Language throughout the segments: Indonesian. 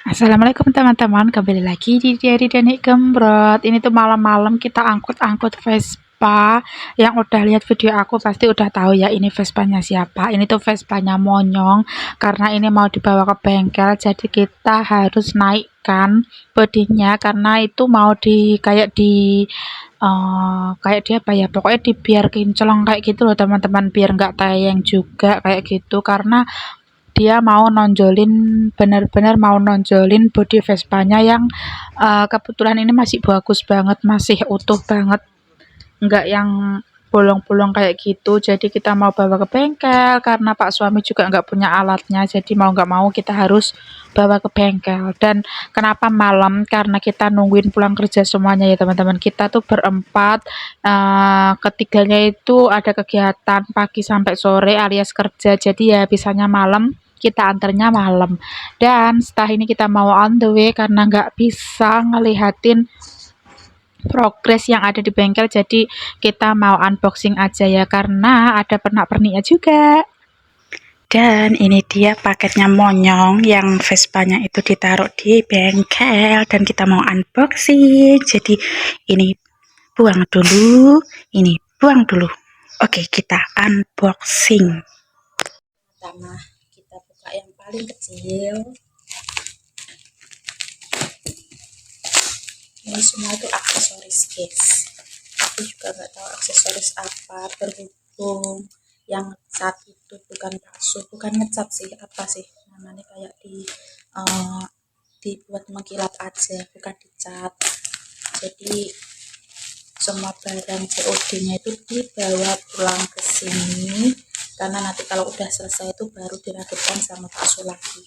Assalamualaikum teman-teman, kembali lagi di Diary Denik Gembrot. Ini tuh malam-malam kita angkut-angkut Vespa. Yang udah lihat video aku pasti udah tahu ya ini Vespanya siapa. Ini tuh Vespanya Monyong karena ini mau dibawa ke bengkel, jadi kita harus naikkan bodinya karena itu mau di kayak dia apa ya, pokoknya biar kinclong kayak gitu loh teman-teman, biar nggak tayang juga kayak gitu, karena dia mau nonjolin, benar-benar mau nonjolin bodi Vespanya yang kebetulan ini masih bagus banget, masih utuh banget, nggak yang bolong-bolong kayak gitu. Jadi kita mau bawa ke bengkel karena Pak suami juga nggak punya alatnya, jadi mau nggak mau kita harus bawa ke bengkel. Dan kenapa malam, karena kita nungguin pulang kerja semuanya ya teman-teman. Kita tuh berempat, ketiganya itu ada kegiatan pagi sampai sore alias kerja, jadi ya bisanya malam, kita antarnya malam. Dan setelah ini kita mau on the way karena nggak bisa ngelihatin progres yang ada di bengkel, jadi kita mau unboxing aja ya karena ada pernak-perniknya juga. Dan ini dia paketnya Monyong yang Vespanya itu ditaruh di bengkel dan kita mau unboxing. Jadi ini buang dulu, ini buang dulu. Oke, kita unboxing. Pertama kita buka yang paling kecil. Ini semua itu aksesoris guys. Aku juga nggak tahu aksesoris apa, berhubung yang cat itu bukan bakso, bukan ngecat sih, apa sih namanya, kayak dibuat mengkilat aja, bukan dicat. Jadi semua barang COD-nya itu dibawa pulang ke sini karena nanti kalau udah selesai itu baru dirakitkan sama bakso lagi.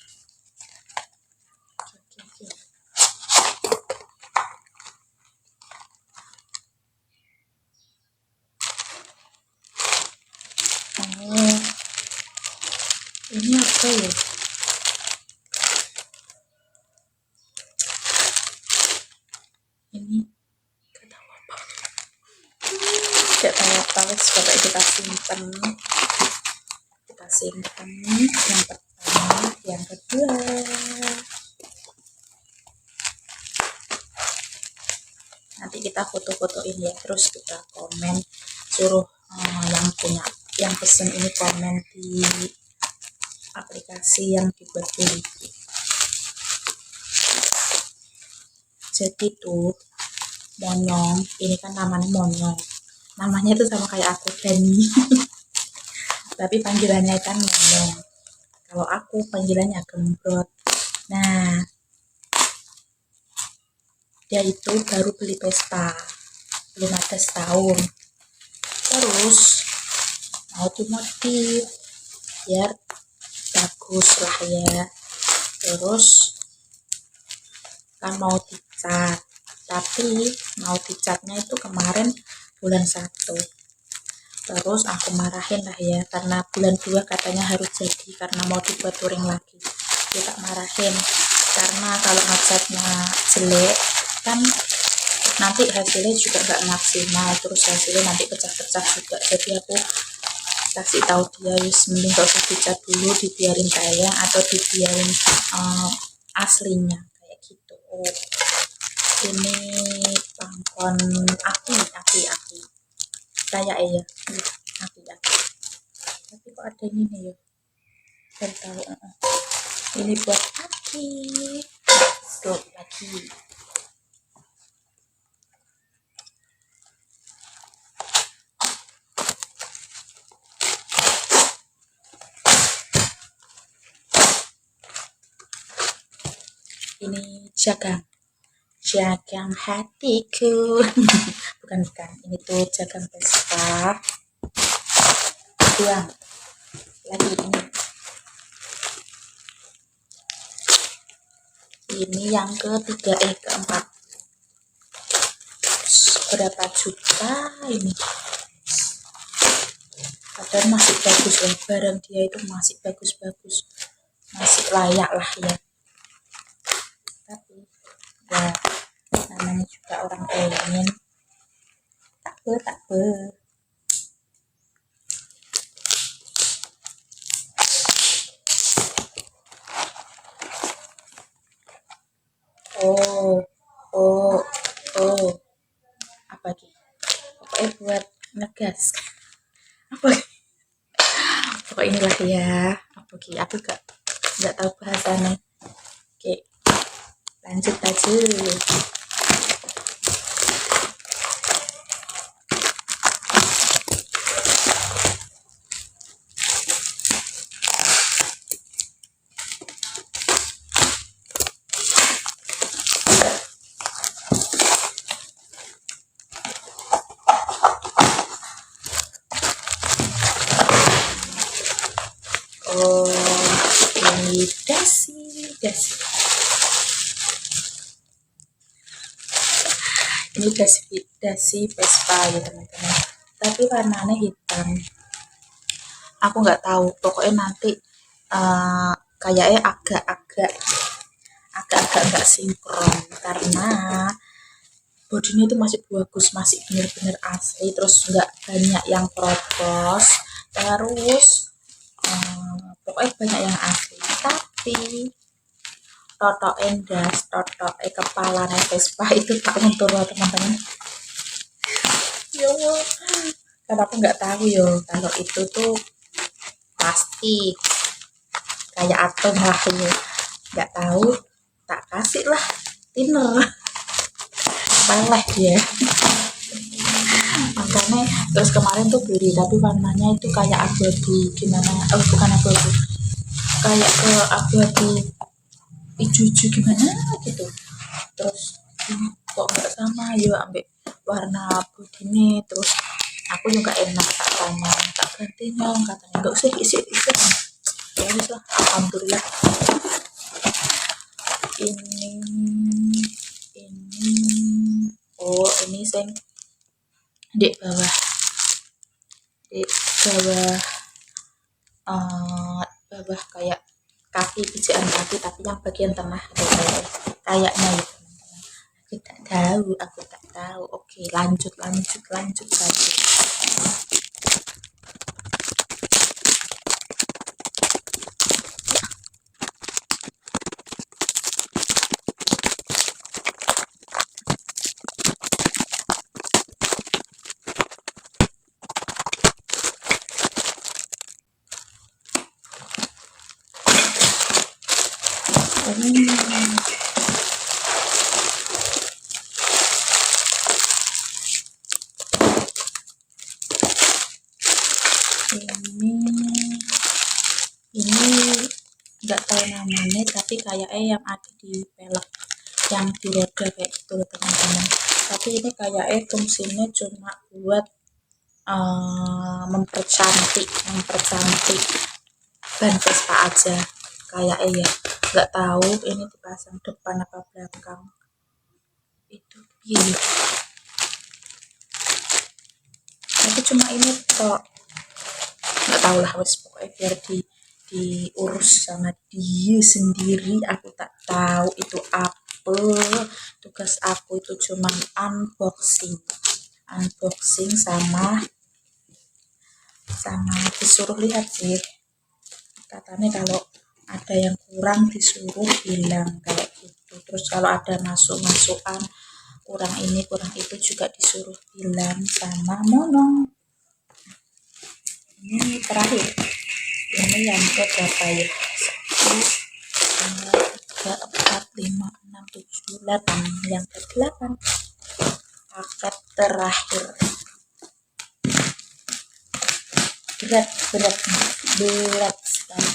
Oh, ini apa ya? Ini gak tahu apa. Gak tahu apa, coba kita simpen. Kita simpen yang pertama, yang kedua. Nanti kita foto-fotoin ya, terus kita komen, suruh yang punya, yang pesen ini komen di aplikasi yang dibuat beli. Jadi tuh Monyong, ini kan namanya Monyong, namanya tuh sama kayak aku, Dani. Tapi panggilannya kan Monyong, kalau aku panggilannya Gembrot. Nah, dia itu baru beli Vespa, belum ada setahun, terus mau dimodif biar bagus lah ya. Terus kan mau dicat, tapi mau dicatnya itu kemarin bulan 1. Terus aku marahin lah ya, karena bulan 2 katanya harus jadi karena mau dibuat touring lagi. Kita marahin karena kalau ngecatnya jelek kan nanti hasilnya juga nggak maksimal, terus hasilnya nanti pecah-pecah juga. Jadi aku kasih tahu dia, wis mending gak usah dicat dulu, dibiarin kayang atau dibiarin aslinya kayak gitu. Oh, ini pangkon aki kayak ya, aki. Tapi kok ada ini ya, baru tahu. Ini buat aki, tuh lagi. Ini jagang hatiku. bukan, ini tuh jagang Vespa. Buang lagi ini yang ketiga, keempat. Berapa juta ini, padahal masih bagus loh, barang dia itu masih bagus-bagus, masih layak lah ya. Tapi ya namanya juga orang pengen, tak be. Oh, oh, oh, apa lagi? Pokoknya buat ngegas. Apa? Pokoknya inilah ya. Apa lagi? Aku nggak tahu bahasanya. Oke, lanjut aja. Oh, ini dasi. Ini dasi Vespa ya teman-teman. Tapi warnanya hitam. Aku nggak tahu. Pokoknya nanti kayaknya agak-agak nggak sinkron karena bodinya itu masih bagus, masih bener-bener asli, terus nggak banyak yang propos, terus pokoknya banyak yang asli. Tapi toto endas, toto kepala Vespa itu tak untuk teman-teman. Ya Allah, karena aku nggak tahu yo kalau itu tuh plastik kayak atom lah ya, nggak tahu, tak kasih lah thinner peleh dia. Makanya terus kemarin tuh beli tapi warnanya itu kayak abu-abu gimana, oh bukan abu-abu, kayak ke abu-abu hijau-hijau gimana gitu. Terus kok nggak sama ya ambil warna begini. Terus aku juga enak tak tanya, tak ganti dong, katanya nggak usah isi ya wis lah, alhamdulillah. Ini oh ini sing di bawah bawah kayak kaki, pijakan kaki, tapi yang bagian tengah kayaknya ya teman-teman. Aku tak tahu. Oke, lanjut saja. Ini nggak tahu namanya, tapi kayaknya yang ada di pelek, yang di roda kayak gitu loh teman-teman. Tapi ini kayaknya fungsinya cuma buat mempercantik ban Vespa aja kayaknya ya, nggak tahu ini dipasang depan apa belakang itu iya. Tapi cuma ini kok nggak tahu lah, wes pokoknya biar diurus sama dia sendiri. Aku tak tahu itu apa, tugas aku itu cuma unboxing sama disuruh lihat sih, katanya kalau ada yang kurang disuruh bilang kayak gitu. Terus kalau ada masukan kurang ini kurang itu juga disuruh bilang sama Monong. Ini terakhir, ini yang berapa ya, 1 2 3 4 5 6 7 8, yang ke-8 paket terakhir. berat sekali.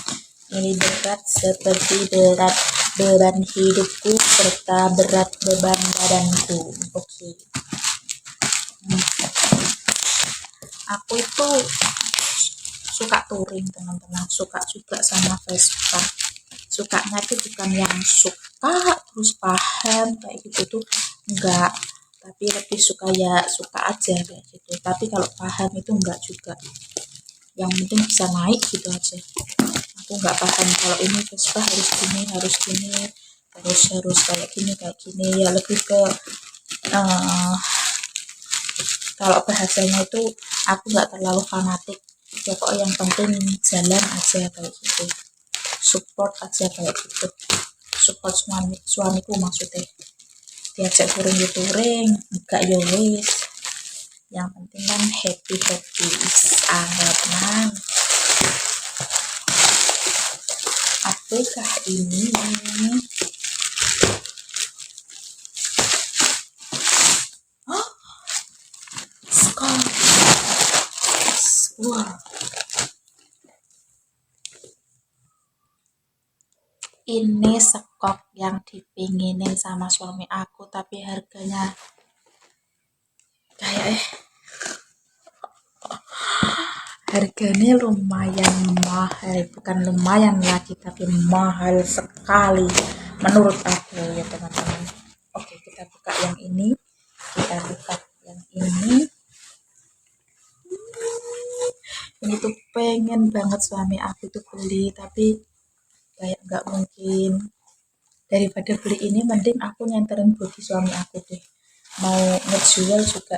Ini berat seperti berat beban hidupku serta berat beban badanku. Oke. Aku itu suka touring teman-teman, suka juga sama Vespa. Sukanya itu bukan yang suka terus paham kayak gitu tuh enggak, tapi lebih suka ya suka aja kayak gitu. Tapi kalau paham itu enggak juga, yang penting bisa naik gitu aja. Aku nggak paham kalau ini Vespa harus gini terus kayak gini ya, lebih ke kalau bahasanya itu aku nggak terlalu fanatik ya, kok yang penting jalan aja kayak gitu, support aja kayak gitu. support suamiku maksudnya, diajak touring enggak ya wis, yang penting kan happy anggap nang. Apakah ini skor? Wah, ini skok yang dipinginin sama suami aku, tapi harganya harganya lumayan mahal, bukan lumayan lagi tapi mahal sekali menurut aku ya teman-teman. Oke, kita buka yang ini, ini tuh pengen banget suami aku tuh beli, tapi kayak nggak mungkin. Daripada beli ini mending aku nyenterin body suami aku deh, mau ngejual juga.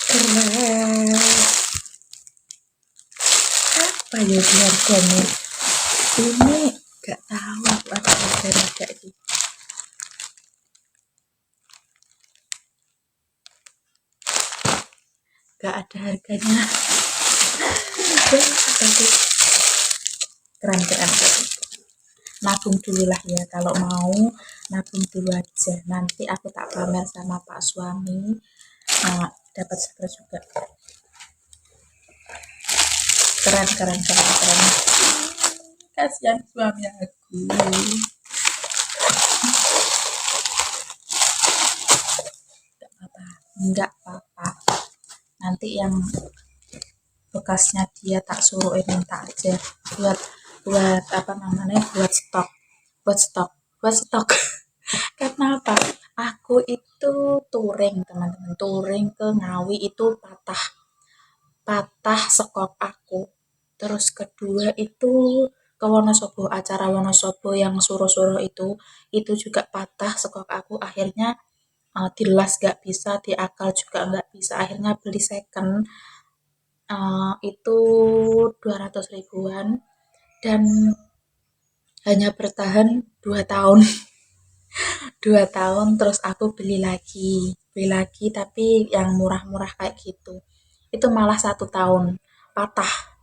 Keren. Apa ya harganya ini, gak tahu aku ada harga ini, gak ada harganya. Tapi keren nabung dulu lah ya, kalau mau nabung dulu aja, nanti aku tak pamer sama pak suami, dapat surprise juga. Keren kasihan suami aku. Enggak apa-apa, nanti yang bekasnya dia tak suruh minta aja buat apa namanya, buat stok. Karena apa, aku itu touring teman-teman, touring ke Ngawi itu patah sekop aku. Terus kedua itu ke Wonosobo, acara Wonosobo yang suruh-suruh itu juga patah sekop aku. Akhirnya dilas gak bisa, diakal juga gak bisa, akhirnya beli second, itu 200 ribuan dan hanya bertahan 2 tahun. 2 tahun terus aku beli lagi tapi yang murah-murah kayak gitu. Itu malah 1 tahun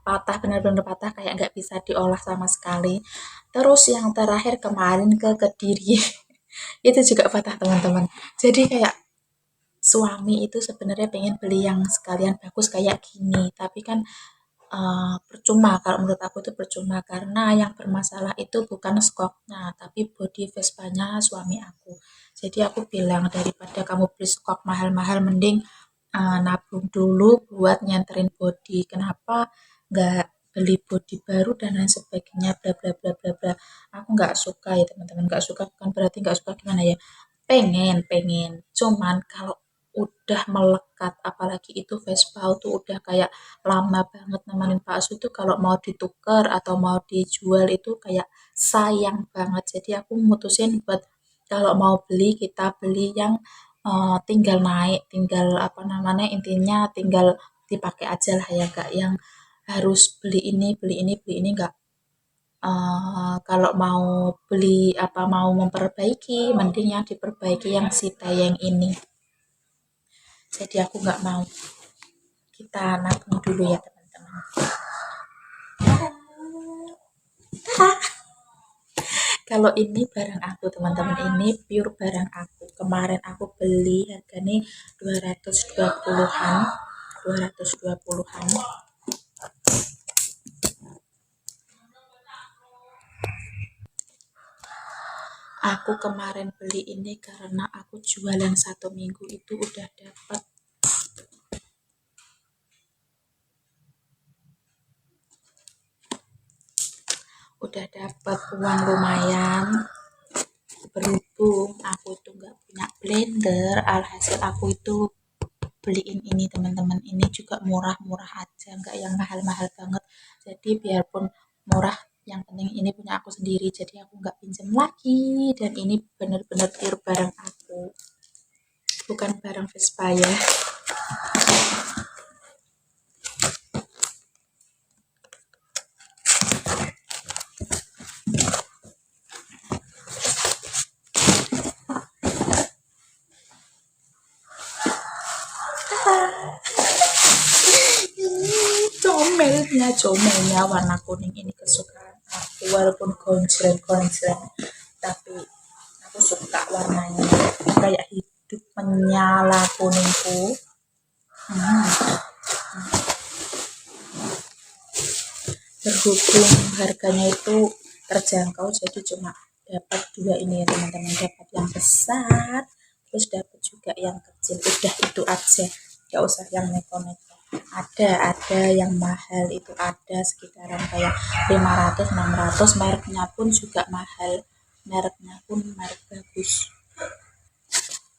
patah benar-benar patah, kayak nggak bisa diolah sama sekali. Terus yang terakhir kemarin ke Kediri itu juga patah teman-teman. Jadi kayak suami itu sebenarnya pengen beli yang sekalian bagus kayak gini, tapi kan percuma, kalau menurut aku itu percuma, karena yang bermasalah itu bukan skoknya tapi body Vespanya suami aku. Jadi aku bilang, daripada kamu beli skok mahal-mahal mending nabung dulu buat nyenterin body. Kenapa nggak beli body baru dan lain sebagainya, bla bla bla bla bla. Aku nggak suka ya teman-teman, nggak suka bukan berarti nggak suka, gimana ya, pengen cuman kalau udah melekat, apalagi itu Vespa tuh udah kayak lama banget nemenin Pak Asu, itu kalau mau ditukar atau mau dijual itu kayak sayang banget. Jadi aku mutusin buat kalau mau beli, kita beli yang tinggal naik, tinggal apa namanya, intinya tinggal dipakai aja lah ya, gak yang harus beli ini enggak. Kalau mau beli apa, mau memperbaiki, mending yang diperbaiki yang si tayang ini. Jadi aku nggak mau, kita nabung dulu ya teman-teman. Kalau ini barang aku teman-teman, ini pure barang aku. Kemarin aku beli harganya 220-an. 220-an. Aku kemarin beli ini karena aku jualan 1 minggu itu udah dapat uang lumayan. Berhubung aku itu nggak punya blender, alhasil aku itu beliin ini teman-teman. Ini juga murah-murah aja, nggak yang mahal-mahal banget. Jadi biarpun murah, yang penting ini punya aku sendiri, jadi aku nggak pinjam lagi. Dan ini bener-bener pure barang aku, bukan barang Vespa ya. comelnya warna kuning ini kesukaan aku, walaupun gonjreng tapi aku suka warnanya kayak hidup menyala kuningku. Berhubung harganya itu terjangkau, jadi cuma dapat 2 ini ya teman-teman, dapat yang besar terus dapat juga yang kecil, udah itu aja, gak usah yang neko-neko. Ada yang mahal, itu ada sekitaran kayak 500-600, mereknya pun juga mahal, mereknya pun merek bagus.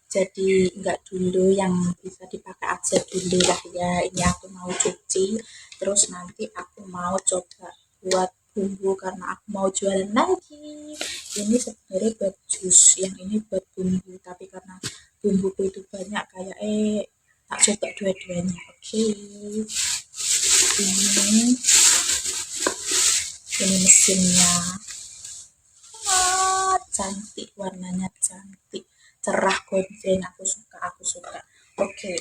Jadi enggak dulu, yang bisa dipakai aja dulu lah ya. Ini aku mau cuci, terus nanti aku mau coba buat bumbu karena aku mau jualan lagi. Ini sebenarnya buat jus, yang ini buat bumbu, tapi karena bumbuku itu banyak kayak tak coba dua-duanya. Oke. Ini mesinnya. Cantik, warnanya cantik, cerah, gonjreng, aku suka. Oke.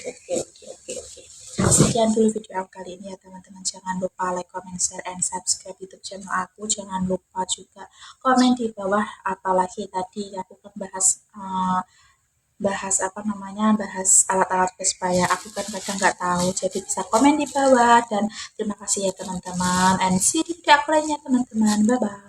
Sekian dulu video aku kali ini ya teman-teman, jangan lupa like, comment, share, and subscribe YouTube channel aku. Jangan lupa juga komen di bawah, apalagi tadi aku kan bahas bahas alat-alat Vespa ya, aku kan kadang nggak tahu, jadi bisa komen di bawah. Dan terima kasih ya teman-teman, and see you di video aku lainnya teman-teman, bye bye.